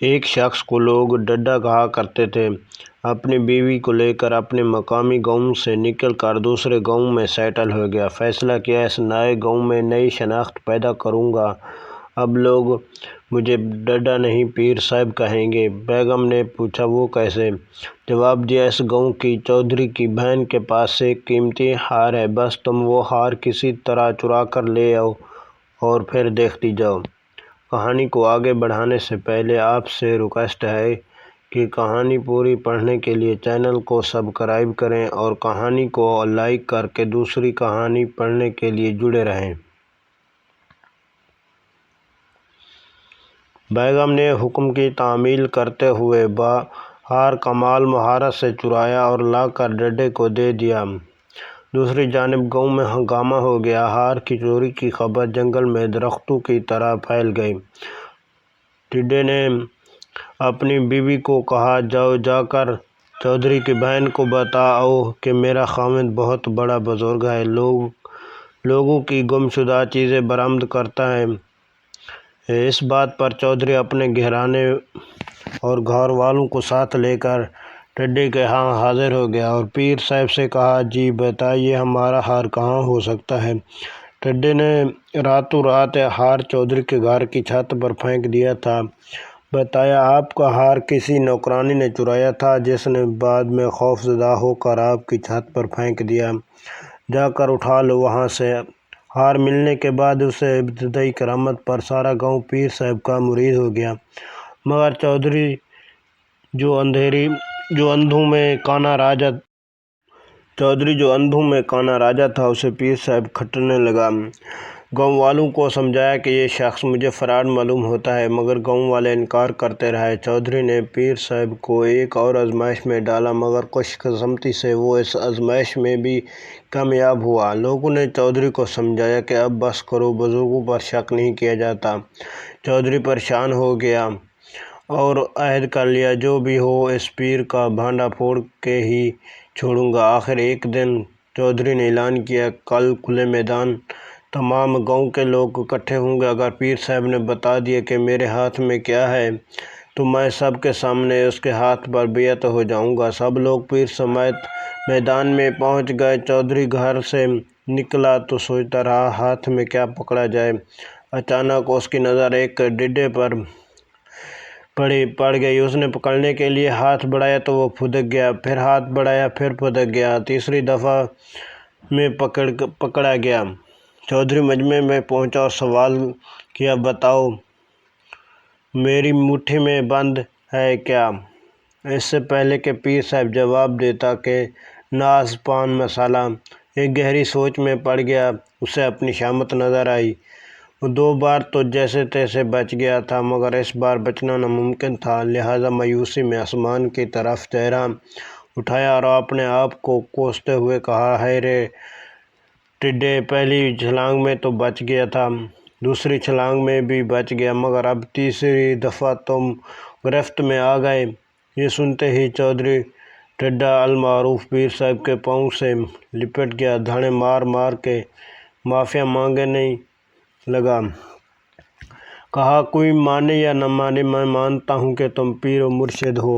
ایک شخص کو لوگ ڈڈا کہا کرتے تھے۔ اپنی بیوی کو لے کر اپنے مقامی گاؤں سے نکل کر دوسرے گاؤں میں سیٹل ہو گیا۔ فیصلہ کیا اس نئے گاؤں میں نئی شناخت پیدا کروں گا۔ اب لوگ مجھے ڈڈا نہیں پیر صاحب کہیں گے۔ بیگم نے پوچھا وہ کیسے؟ جواب دیا اس گاؤں کی چودھری کی بہن کے پاس ایک قیمتی ہار ہے، بس تم وہ ہار کسی طرح چرا کر لے آؤ اور پھر دیکھتی جاؤ۔ کہانی کو آگے بڑھانے سے پہلے آپ سے ریکویسٹ ہے کہ کہانی پوری پڑھنے کے لیے چینل کو سبسکرائب کریں اور کہانی کو لائک کر کے دوسری کہانی پڑھنے کے لیے جڑے رہیں۔ بیگم نے حکم کی تعمیل کرتے ہوئے ہار کمال مہارت سے چرایا اور لا کر ڈڈے کو دے دیا۔ دوسری جانب گاؤں میں ہنگامہ ہو گیا۔ ہار کی چوری کی خبر جنگل میں درختوں کی طرح پھیل گئی۔ ڈڈے نے اپنی بیوی کو کہا جا کر چودھری کی بہن کو بتاؤ کہ میرا خاوند بہت بڑا بزرگ ہے، لوگوں کی گم شدہ چیزیں برآمد کرتا ہے۔ اس بات پر چودھری اپنے گھرانے اور گھر والوں کو ساتھ لے کر ڈڈے کے ہاں حاضر ہو گیا اور پیر صاحب سے کہا جی بتائیے ہمارا ہار کہاں ہو سکتا ہے؟ ڈڈے نے راتوں رات ہار چودھری کے گھر کی چھت پر پھینک دیا تھا۔ بتایا آپ کا ہار کسی نوکرانی نے چرایا تھا جس نے بعد میں خوف زدہ ہو کر آپ کی چھت پر پھینک دیا، جا کر اٹھا لو وہاں سے۔ ہار ملنے کے بعد اسے ابتدائی کرامت پر سارا گاؤں پیر صاحب کا مرید ہو گیا، مگر چودھری جو اندھوں میں کانا راجا تھا اسے پیر صاحب کھٹنے لگا۔ گاؤں والوں کو سمجھایا کہ یہ شخص مجھے فراڈ معلوم ہوتا ہے، مگر گاؤں والے انکار کرتے رہے۔ چودھری نے پیر صاحب کو ایک اور آزمائش میں ڈالا، مگر خوش قسمتی سے وہ اس آزمائش میں بھی کامیاب ہوا۔ لوگوں نے چودھری کو سمجھایا کہ اب بس کرو، بزرگوں پر شک نہیں کیا جاتا۔ چودھری پریشان ہو گیا اور عہد کر لیا جو بھی ہو اس پیر کا بھانڈا پھوڑ کے ہی چھوڑوں گا۔ آخر ایک دن چودھری نے اعلان کیا کل کھلے میدان تمام گاؤں کے لوگ اکٹھے ہوں گے، اگر پیر صاحب نے بتا دیا کہ میرے ہاتھ میں کیا ہے تو میں سب کے سامنے اس کے ہاتھ پر بیعت ہو جاؤں گا۔ سب لوگ پیر سمیت میدان میں پہنچ گئے۔ چودھری گھر سے نکلا تو سوچتا رہا ہاتھ میں کیا پکڑا جائے۔ اچانک اس کی نظر ایک ڈڈے پر پڑ گئی۔ اس نے پکڑنے کے لیے ہاتھ بڑھایا تو وہ پھدک گیا، پھر ہاتھ بڑھایا پھر پھدک گیا، تیسری دفعہ میں پکڑا گیا۔ چودھری مجمع میں پہنچا اور سوال کیا بتاؤ میری مٹھی میں بند ہے کیا؟ اس سے پہلے کہ پیر صاحب جواب دیتا کہ ناز پان مسالہ، ایک گہری سوچ میں پڑ گیا۔ اسے اپنی شامت نظر آئی۔ وہ 2 بار تو جیسے تیسے بچ گیا تھا، مگر اس بار بچنا ناممکن تھا، لہٰذا مایوسی میں آسمان کی طرف چہرہ اٹھایا اور اپنے آپ کو کوستے ہوئے کہا ہائے رے ٹڈے، پہلی چھلانگ میں تو بچ گیا تھا، دوسری چھلانگ میں بھی بچ گیا، مگر اب تیسری دفعہ تم گرفت میں آ گئے۔ یہ سنتے ہی چودھری ڈڈا المعروف پیر صاحب کے پاؤں سے لپٹ گیا، دھاڑیں مار مار کے معافی مانگنے لگا۔ کہا کوئی مانے یا نہ مانے میں مانتا ہوں کہ تم پیر و مرشد ہو۔